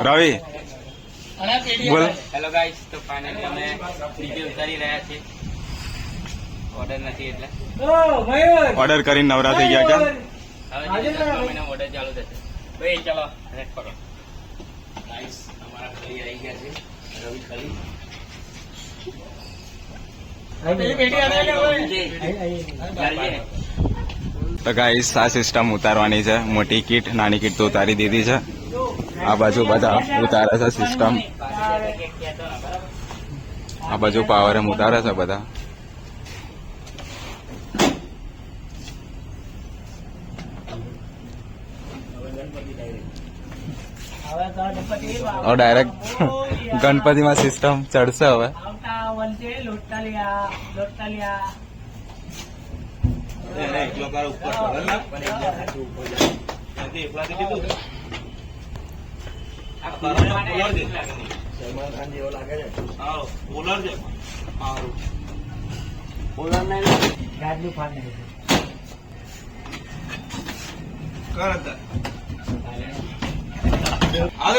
રવિ બોલ. Hello guys, તો finally અમે ડીજે ઉતારી રહ્યા છીએ. ઓર્ડર નથી એટલે ઓર્ડર કરીને નવરા થઈ ગયા કે? હવે મહિના ઓર્ડર ચાલુ થશે. ભાઈ ચાલો રેડ કરો. ગાઈસ અમારા ખલી આવી ગયા છે. રવિ ખલી તો ગાઈસ આ સિસ્ટમ ઉતારવાની છે. મોટી કીટ નાની કીટ તો ઉતારી દીધી છે. આ બાજુ બધા ઉતારે છે સિસ્ટમ. આ બાજુ પાવર એમ ઉતારે છે બધા. હવે ડાયરેક્ટ ગણપતિમાં સિસ્ટમ ચડશે હવે. આવે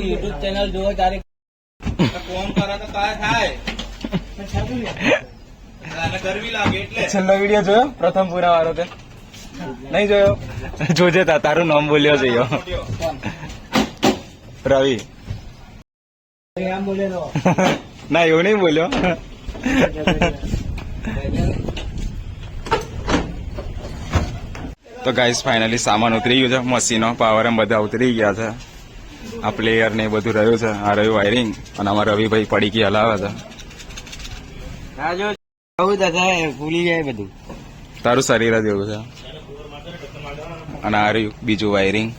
યુટ્યુબ ચેનલ જોવો તારે કોમ કરે તો કાય થાય કરવી લાગે એટલે. છેલ્લો વિડીયો જોયો પ્રથમ પૂરા વાળો તે નહીં જોયો? જોજે તારું નામ બોલ્યો છે રવિ. ના એવું નહીં બોલ્યો. તો ગાઈસ ફાઇનલી સામાન ઉતરી ગયું છે. મશીનો પાવર એમ બધા ઉતરી ગયા છે. આ પ્લેયર ને એ બધું રહ્યું છે. આ રહ્યું વાયરિંગ. અને આમાં રવિભાઈ પડીકી હલાવે છે. ભૂલી જાય બધું. તારું શરીર જ એવું છે. અને આ રહ્યું બીજું વાયરિંગ.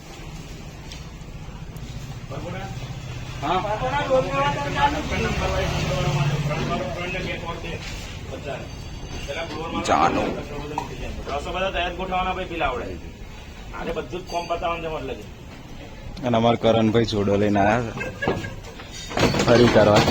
જાનું અને અમારે કરણભાઈ જોડો લઈને આવ્યા છે ફરી કરવા.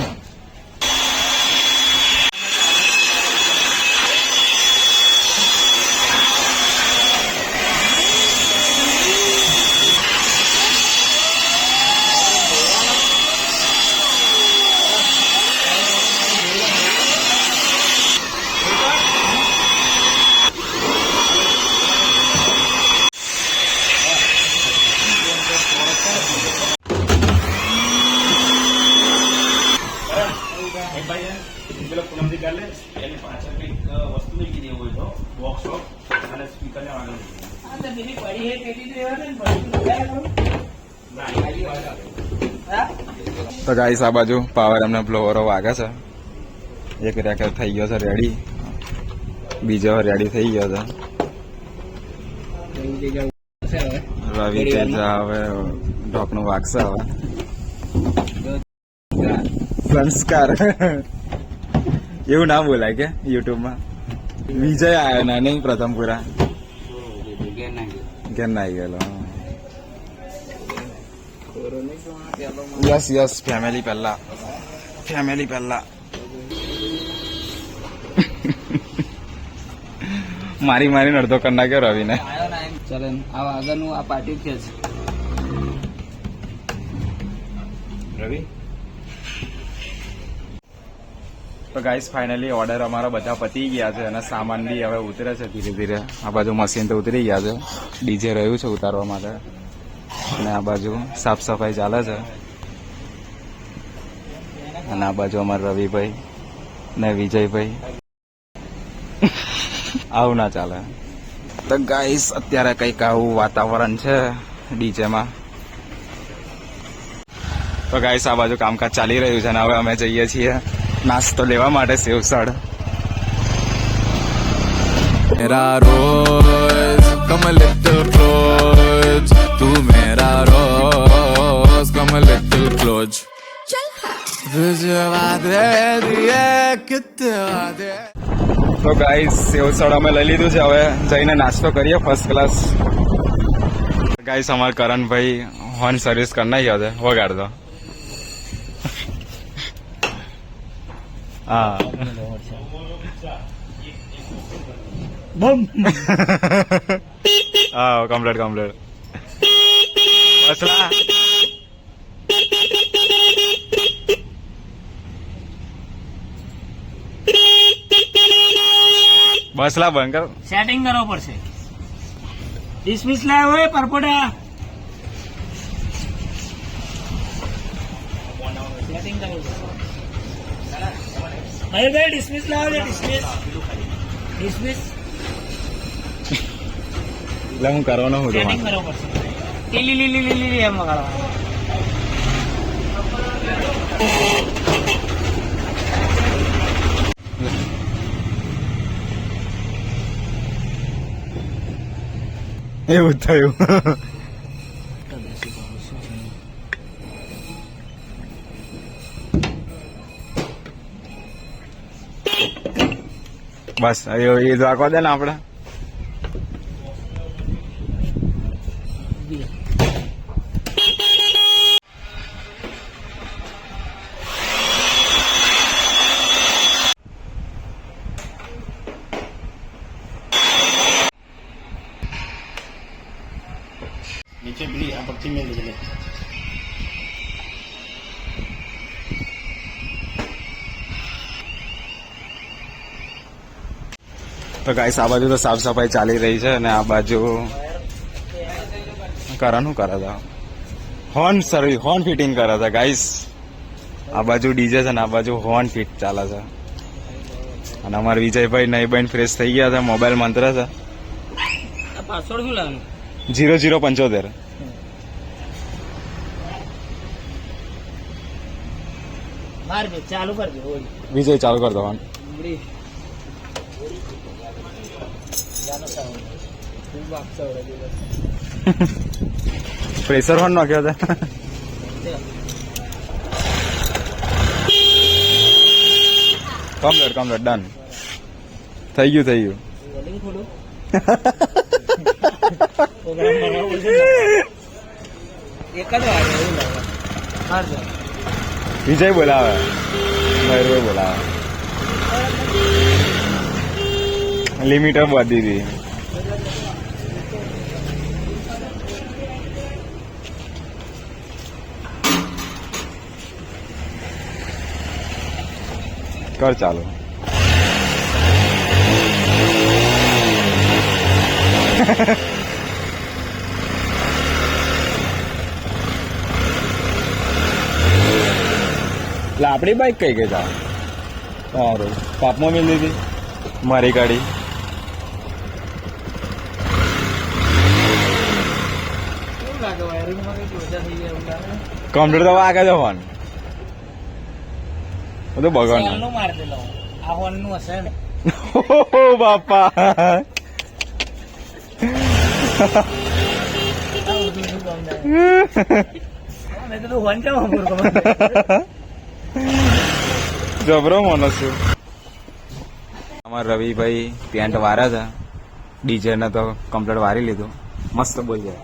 તો ગાઈસ આ બાજુ પાવર એમને બ્લોવરો વાગે છે. એક રેકેટ થઈ ગયો છે રેડી. બીજો રેડી થઈ ગયો છે. રવિ તેજા હવે ઢોકનું વાગશે હવે. સંસ્કાર એવું ના બોલાય કે યુટ્યુબમાં. વિજય આવ્યો ના નહીં પ્રથમ પૂરા ઘેર ના આવી ગયેલો. યસ યસ ફેમિલી પહેલા. ફેમિલી પહેલા. મારી મારીને અડધો કરી નાખ્યો રવિને. ચાલે આગળનું આ પાર્ટી છે રવિ. તો ગાઈસ ફાઇનલી ઓર્ડર અમારા બધા પતી ગયા છે અને સામાન બી હવે ઉતરે છે ધીરે ધીરે. આ બાજુ મશીન તો ઉતરી ગયા છે. ડીજે રહ્યું છે ઉતારવા માટે. અને આ બાજુ સાફ સફાઈ ચાલે છે. અને આ બાજુ અમારા રવિભાઈ ને વિજયભાઈ. આવું ના ચાલે. તો ગાઈસ અત્યારે કંઈક આવું વાતાવરણ છે ડીજેમાં. તો ગાઈસ આ બાજુ કામકાજ ચાલી રહ્યું છે અને હવે અમે જઈએ છીએ નાસ્તો લેવા માટે સેવસડ. मेरा रोज come a little close तू मेरा रोज come a little close વિજવાદે દિયે કિતે વાદે. તો ગાઈસ સેવસડ અમે લઈ લીધું છે. હવે જઈને નાસ્તો કરીએ ફર્સ્ટ ક્લાસ. ગાઈસ અમારા કરણભાઈ હોર્ન સર્વિસ કરી નાખ્યો છે. વગાડ દો. હા બમ હા કમ્પ્લીટ બસલા બસલા બંધ કર સેટિંગ કરવો પડશે ડિસમિસ લાવ્યો હોય પરપોટા સેટિંગ કરવું મયુરભાઈ ડિસમિસ લાવો છે ડિસમિસ એટલે હું કરવાનો હું સેટિંગ કરવો પડશે લીલી એમ વગાડવાનું એવું થયું બસ એ તો આખવા દે ને આપડે નીચે પેલી આ પક્ષી મેં લીધેલી તો ગાઈસ આ બાજુ તો સાફ સફાઈ ચાલી રહી છે અને આ બાજુ શું કરે છે હોર્ન ફિટિંગ કરે છે ગાઈસ આ બાજુ ડીજે છે ને આ બાજુ હોર્ન ફિટ ચાલે છે અને અમારા વિજયભાઈ નહીં બહેન ફ્રેશ થઈ ગયા છે મોબાઈલ મંત્ર છે પાસવર્ડ શું લાવવાનું 0075 માર બે ચાલુ કરજો વિજય ચાલુ કર દવાનું પ્રેશર હોર્ન નાખ્યો છે કમ્પ્લીટ ડન થઈ ગયું એક જ વાર વિજય બોલાવે મયુરભાઈ બોલાવે લિમિટર બાંધી હતી કર ચાલો એટલે આપણી બાઈક કઈ ગઈ તા સારું પાપમાં મેળ દીધી મારી ગાડી કમ્પ્લીટ તો આગળ જવાનું બધું ભગવાન માર દેલો આ હોર્ન નું હશે ને ઓહો બાપા જબરો માણસ છું અમારા રવિભાઈ પેન્ટ વાર્યા છે ડીજે ને તો કમ્પ્લીટ વારી લીધું મસ્ત બોલ જાય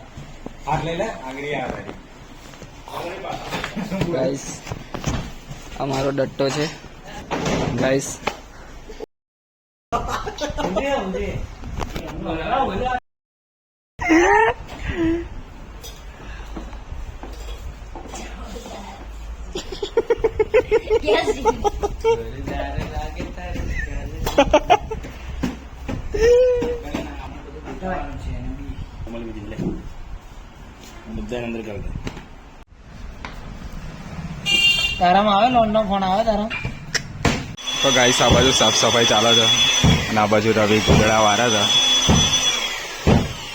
ગાઈસ અમારો ડટ્ટો છે ગાઈસ તારામાં આવે લોન નો ફોન આવે તારા તો ગાઈસ આ બાજુ સાફ સફાઈ ચાલે છે અને આ બાજુ રવિ કુદડા વાર્યા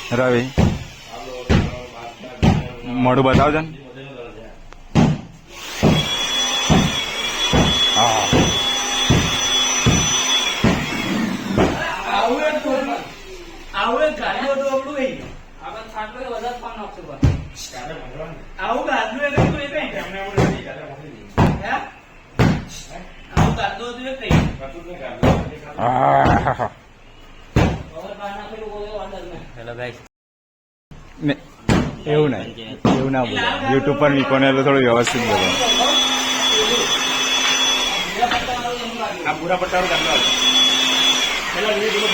છે રવિ મોઢું બતાવજો ને હા આવું ગાડીઓ તો આપણું ભાઈ આપણે છાંટલો વધારે ફોન આપશે આવું ગાડલું એટલે તું એ કઈ આવું ગાડલું હતું એ કઈ હેલો ગાઈસ એવું નહીં એવું ના બોલો યુટ્યુબ પર મીકો ને થોડું વ્યવસ્થિત બોલો આ પૂરા પટ્ટાનું કાઢવા પેલા ધીરે ધીરે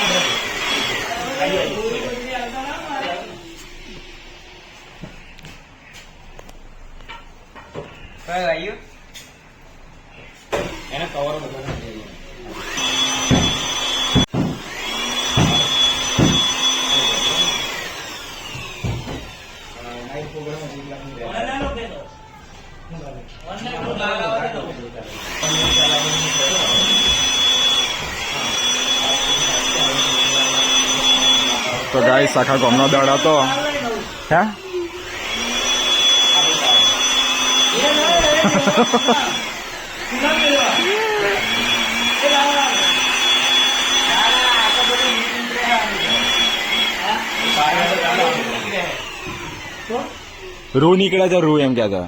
એને કવરો બધા તો ગાઈસ આખા ગામનો દળ હતો હે રૂ નીકળે છે રૂ એમ કહેતા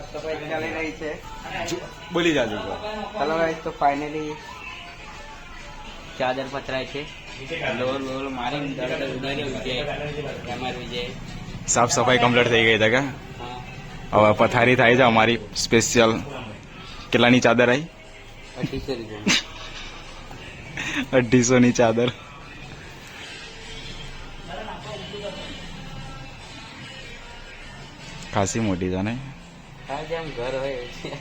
સફાઈ ચાલી રહી છે. બોલી જાજો ચાલો ગાઈસ, તો ફાઇનલી ચાદર પથરાય છે. લોલ લોલ મારી દર્દ ઉડાડી વિજય અમાર વિજય. સાફ સફાઈ કમ્પ્લીટ થઈ ગઈ છે કે હા, હવે પથારી થાય છે અમારી સ્પેશિયલ. કેટલાની ચાદર આવી? 2800 રૂપિયા. 250 ની ચાદર. ખાસી મોટી છે ને. હા, જેમ ઘર હોય એવું છે.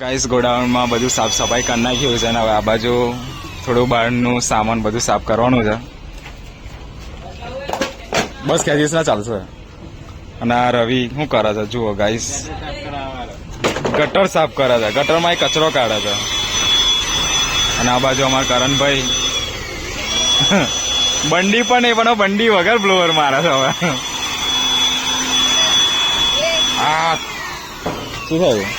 ગાઈસ ગોડાઉનમાં બધું સાફ સફાઈ કરી નાખ્યું છે અને હવે આ બાજુ થોડું બહારનું સામાન બધું સાફ કરવાનું છે. બસ ખેંચીશ ના ચાલશે. અને આ રવિ શું કરે છે જુઓ ગાઈસ, ગટર સાફ કરે છે. ગટરમાં કચરો કાઢે છે. અને આ બાજુ અમારા કરણભાઈ બંડી પણ નહીં, પણ બંડી વગર બ્લોવર મારે છે હવે. આ શું થયું?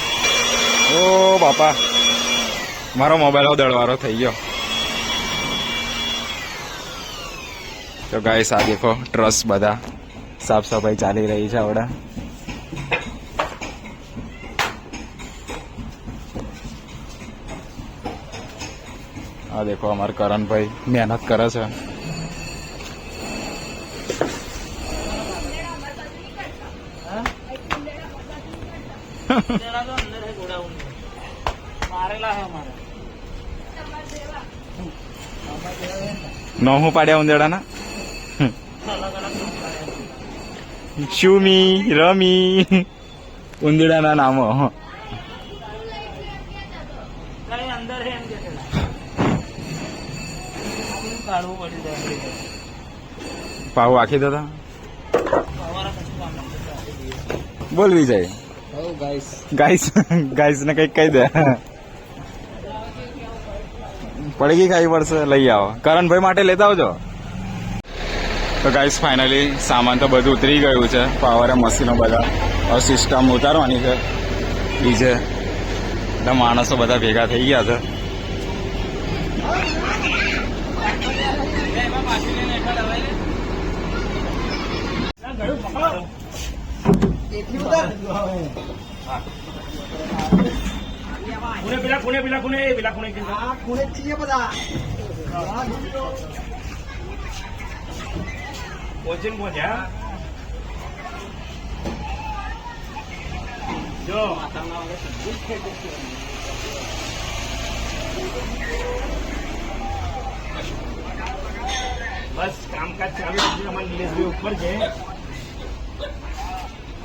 ઓ બાપા, મારો મોબાઈલ દળવારો થઈ ગયો. તો ગાઈસ આ દેખો ટ્રસ બધા સાફ સફાઈ ચાલી રહી છે આવડા. આ દેખો અમારા કરણભાઈ મહેનત કરે છે. નોહું પાડ્યા ઉંદેડાના શુમી રમી ઉંદેડાના નામો. પાહુ આખી દાદા બોલ વિજય. ગાઈસ ગાઈસ ને કઈક કહી દે. પડી ગઈ ખાવી પડશે, લઈ આવો. કરણભાઈ માટે લેતા આવજો. તો ગાઈસ ફાઇનલી સામાન તો બધું ઉતરી ગયું છે. પાવરે મશીનો બધા હવે સિસ્ટમ ઉતારવાની છે. બીજે બધા માણસો બધા ભેગા થઈ ગયા છે. કોચિંગ પહોંચ્યા જો બસ કામકાજ ચાલુ છે. અમારા નિલેશભાઈ ઉપર છે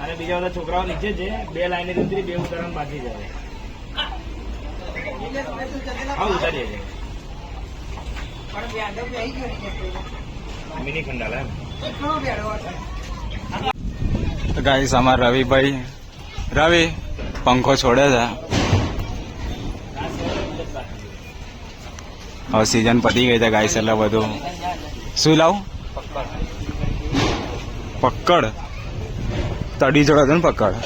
અને બીજા બધા છોકરાઓ નીચે છે. 2 લાઈન ઉતરી, 2 ઉતારવાનું બાકી છે. હા, ઉતારીએ છે. મિની ખંડાલા તો ગાઈસ અમારા રવિભાઈ રવિ પંખો છોડે છે. હવે સીઝન પતી ગઈ છે ગાઈસ, એટલે બધું શું લાવું પકડ તડી જોડે છે ને પકડ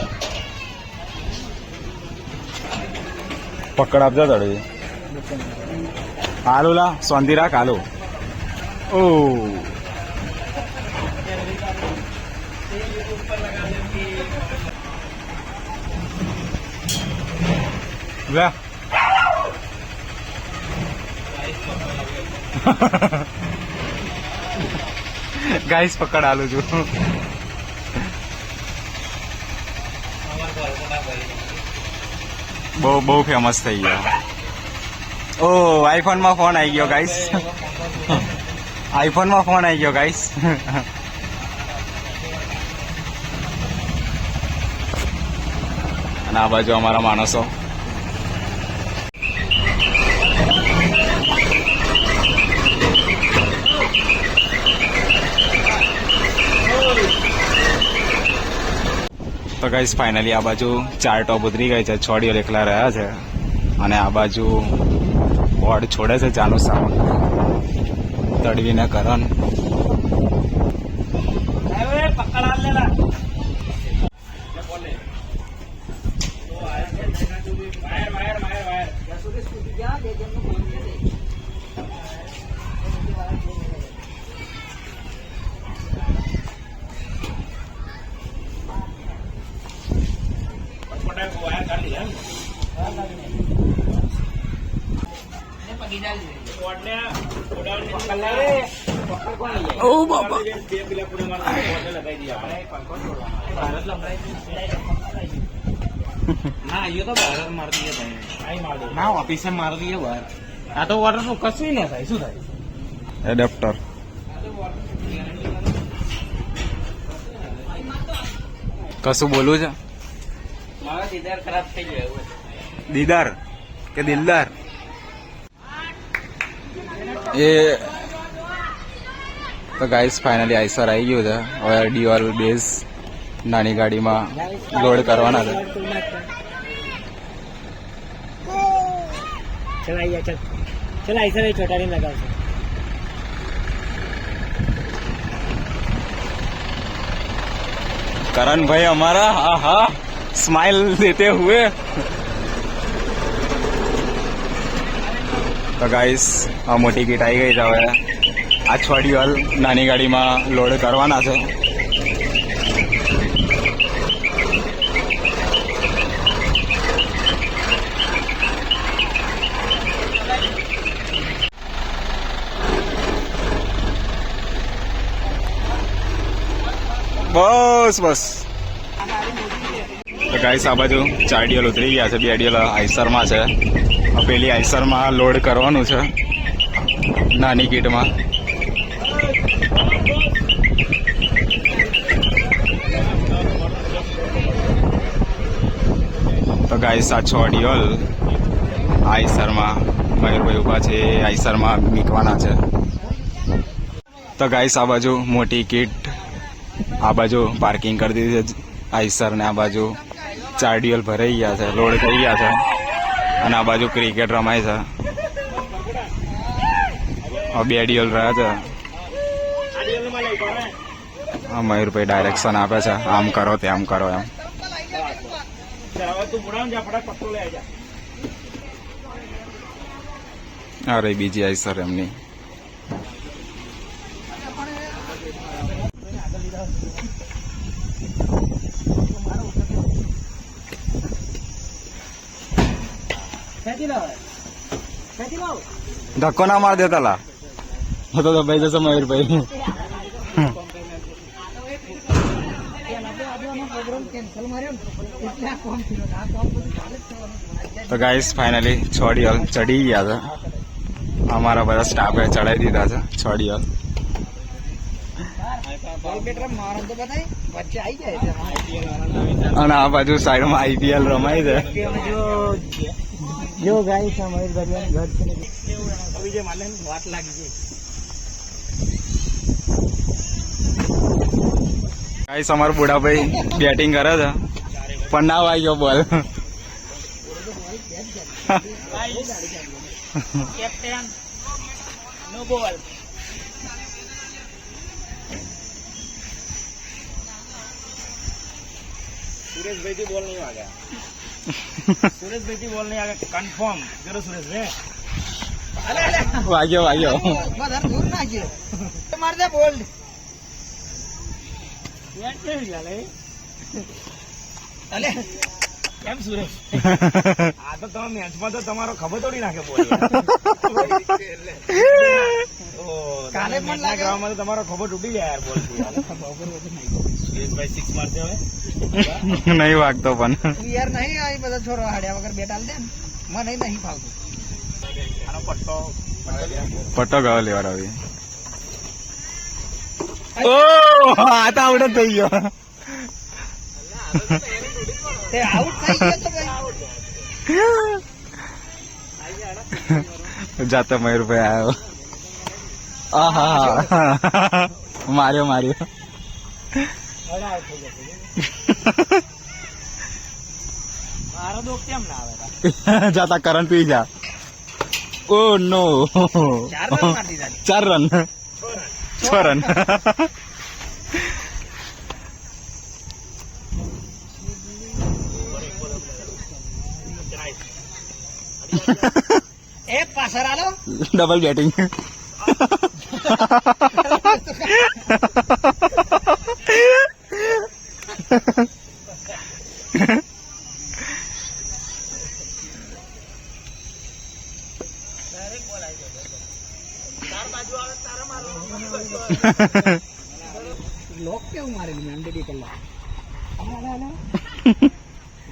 પકડ આપજો તડી હાલું લા શાંતિ રાખ હાલું ઓ લે ગાઈસ પકડ હાલું છું બહુ ફેમસ થઈ ગયા ઓ આઈફોન માં ફોન આવી ગયો ગાઈસ આઈફોન માં ફોન આવી ગયો ગાઈસ અને આ બાજુ અમારા માણસો તો ગાઈસ ફાઇનલી આ બાજુ 4 ટોપ ઉતરી ગઈ છે 6 ડીઓ એકલા રહ્યા છે અને આ બાજુ બોર્ડ છોડે છે ચાનો સાઉન્ડ તડવીને કરણ ઓ બાપા ના ये तो બહાર માર દીએ ભાઈ ના ઓફિસે માર દીએ બહાર આ તો વોટર નું કશું ના થાય શું થાય એડેપ્ટર કશું બોલવું છે મારો દીદાર ખરાબ થઈ ગયો એવું દીદાર કે દિલદાર એ તો ગાઈસ ફાઇનલી આઈસર આવી ગયું છે હવે ડ્યુઅલ બેઝ નાની ગાડીમાં લોડ કરવાના છે चल आइए चल चल ऐसा नहीं छोटा नहीं लगा उसे करण भाई हमारा हाँ हाँ स्माइल देते हुए તો ગાઈસ આ મોટી કીટ આવી ગઈ છે હવે આ છોડીવાલ નાની ગાડીમાં લોડ કરવાના છે બસ બસ તો ગાઈસ આ બાજુ 4 ડીએલ ઉતરી ગયા છે 2 ડીએલ આઈસરમાં છે પેલી આઈસરમાં લોડ કરવાનું છે નાની કીટમાં તો ગાઈસ આ 6 ડીએલ આઈસરમાં મયુરભાઈ ઉભા છે આઈસરમાં મૂકવાના છે તો ગાઈસ આ બાજુ મોટી કીટ આ બાજુ પાર્કિંગ કરી દીધી છે આઈસર ને આ બાજુ 4 ડીએલ ભરાઈ ગયા છે લોડ થઈ ગયા છે અને આ બાજુ ક્રિકેટ રમાય છે 2 ડીએલ રહ્યા છે હા મયુરભાઈ ડાયરેક્શન આપે છે આમ કરો તેમ કરો એમ અરે બીજી આઈસર એમની ધક્કો ના માર દેતા લા તો ભાઈ જશે મયુરભાઈ તો ગાઈસ ફાઇનલી 6 ડીએલ ચડી ગયા છે અમારા બધા સ્ટાફે ચડાવી દીધા છે 6 ડીએલ અને આ બાજુ સાઈડમાં આઈપીએલ રમાય છે जो गाइस हमारे दरिया घर से अभी जो मालूम वाट लागी है ગાઈસ અમારો બુડાભાઈ બેટિંગ કરે છે પણ ના વાગ્યો બોલ कैप्टन नो बॉल સુરેશભાઈ થી બોલ નહીં વાગ્યા. સુરેશભાઈ થી બોલ નહીં વાગે કન્ફર્મ કરો સુરેશભાઈ. વાગ્યો વધારે દૂર ના ગયો માર દે બોલ અલે કેમ સુરેશ? આ તો તમે મેચમાં તો તમારો ખબર તોડી નાખે બોલ. કાલે પણ લાગે. ગ્રાઉન્ડમાં તો તમારો ખબર તૂટી જાય યાર બોલ. સુરેશભાઈ 6 મારશે હવે. નહીં વાગતો પણ તું યાર નહીં આ બધા છોરો હાડ્યા વગર બેટ આલ દે ને મને નહીં ફાવતું આનો પટ્ટો પટ્ટો ગયો લેવા રવિ. ઓ આ તો આવડે થઈ ગયો. તે આઉટ થઈ ગયો તો ભાઈ જાતો મયુરભાઈ આવ્યો. આહા માર્યો મારો દોસ્ત કેમ ના આવે? જાતા કરંટ પી જા. ઓ નો 4 રન મારી દીધા 4 રન 6 રન. એક પાછળ આલો ડબલ બેટિંગ. લોક કેવું મારેલું મેં અંડેડી કલાક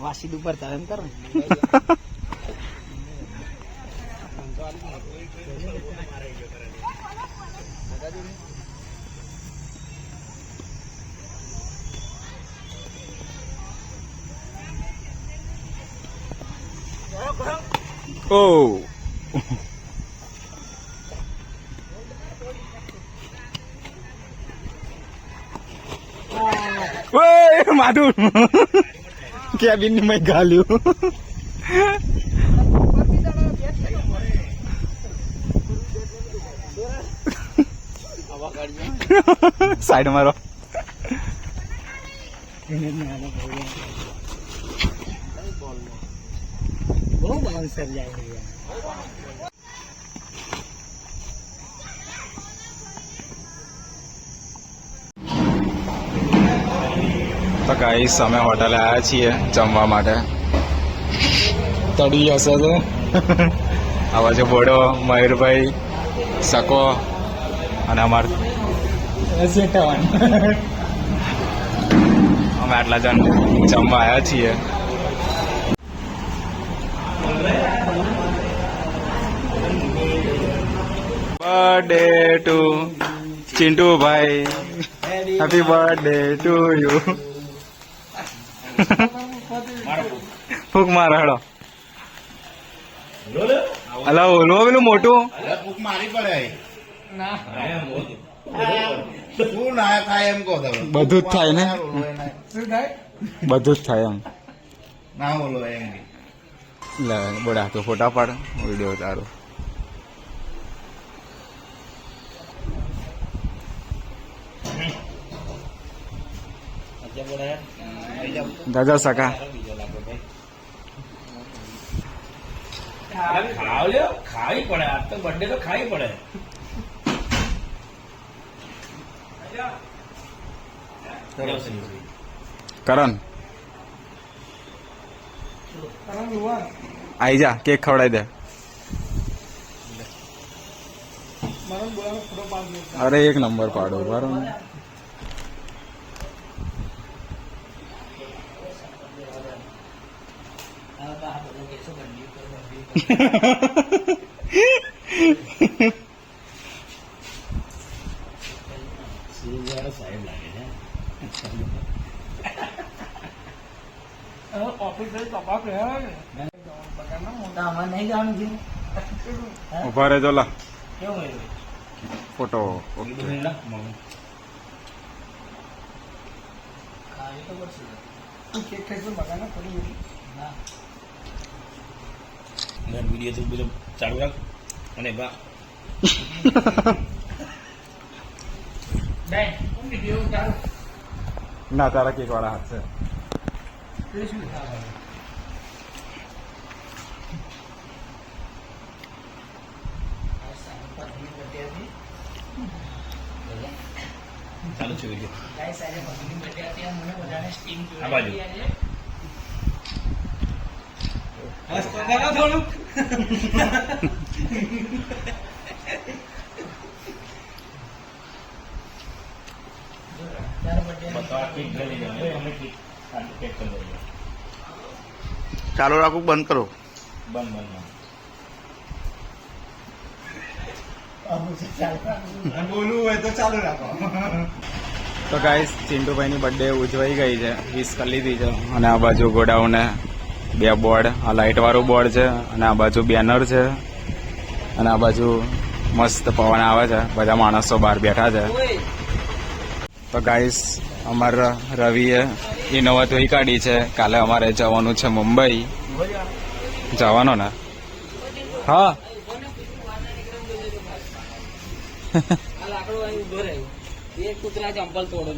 વાસીદ ઉપર તારે એમ કરો Oh. Woi, madu. Cabin ni mai galu. Side maro. બહુ બાઉન્સર જાય છે તો ગાઈસ અમે હોટલે આવ્યા છીએ જમવા માટે. તળી હશે તો આ બાજુ બોડો, મયુરભાઈ, સકો અને અમાર અમે આટલા જણ જમવા આવ્યા છીએ. બર્થડે ટુ ચિંટુભાઈ, હેપી બર્થડે ટુ યુ. ફૂક મારો હેડો. અલા ઓલો પેલું મોટું બધું જ થાય ને, બધું જ થાય એમ. લે બોડા તો ફોટા પાડ, વિડીયો તારો. દાદા સકા ખાવી પડે. આજ તો બર્થડે તો ખાવી પડે. કરણ આઈ જા, કેક ખવડાવી દે. અરે એક નંબર પાડો બરાબર. નહીં જવાનું છે ઉભા રે જોલા કેવું ફોટો. કેક ખાઈશું બગાના પડી વિડીયો તો બધું ચાલુ રાખ અને બા ના તારા કેક વાળા હાથ છે. ચાલુ છે વિડીયો. ગાઈસ આજે પત્ની બર્થડે હતી અને મને બધાને સ્ટીમ આ બાજુ. થોડું ચાલુ રાખું બંધ કરો. બોલવું હોય તો ચાલુ રાખો. તો ગાઈસ ચિંટુભાઈની બર્થડે ઉજવાઈ ગઈ છે, વિશ કરી લીધી છે. અને આ બાજુ ગોડાઉને 2 બોર્ડ, આ લાઇટ વાળું બોર્ડ છે અને આ બાજુ બેનર છે અને આ બાજુ મસ્ત પવન આવે છે, બધા માણસો બહાર બેઠા છે. તો ગાઈસ અમારા રવિએ ઇનોવા ધોઈ કાઢી છે. કાલે અમારે જવાનું છે મુંબઈ. જવાનો ને? હા. કૂતરા ચંપલ તોડો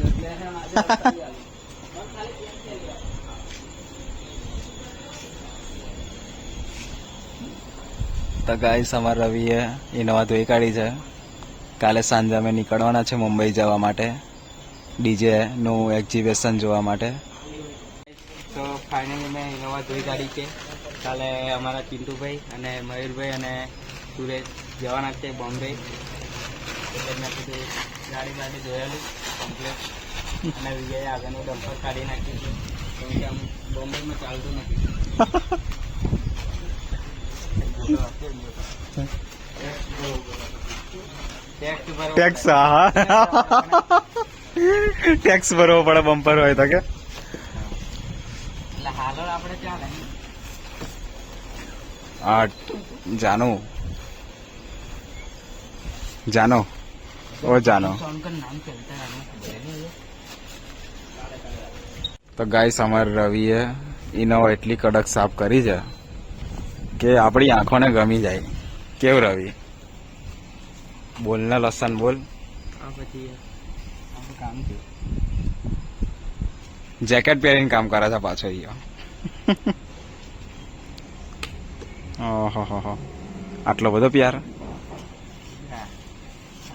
તો ગાઈસ અમારા રવિએ ઇનોવા ધોઈ કાઢી છે. કાલે સાંજે અમે નીકળવાના છે મુંબઈ જવા માટે, ડીજે નું એક્ઝિબિશન જોવા માટે. તો ફાઇનલી મેં ઇનોવા ધોઈ કાઢી છે. કાલે અમારા ચિંટુભાઈ અને મયુરભાઈ અને સુરેશ જવાના છે બોમ્બે, એટલે મેં કીધું ગાડી ધોયેલી કમ્પ્લેટ. અને વિજયે આગળનું ડમ્પર કાઢી નાખ્યું છે, કેમ કે આમ બોમ્બેમાં ચાલતું નથી. ટેક્સ, હા ટેક્સ ભરવો પડે બમ્પર હોય તો કે. એટલે હાલો આપણે ચાલે. આ જાનો જાનો ઓ જાનો. નામ ચલતા તો ગાઈસ અમારે રવિએ ઇનોવા એટલી કડક સાફ કરી છે કે આપણી આંખોને ગમી જાય. કેવું રવિ? બોલ ને લસન બોલ. આ પછી આપણું કામ છે. જેકેટ પહેરીને કામ કરે છે પાછો અહીંયા. ઓહો, આટલો બધો પ્યાર? આ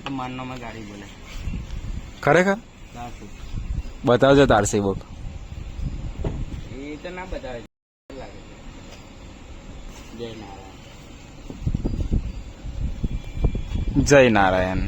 તો માનવામાં ગાડી બોલે. ખરેખર? બતાવજો તારસી બુક. એ તો ના બતાવે લાગે છે. જય નારાયણ. જય નારાયણ.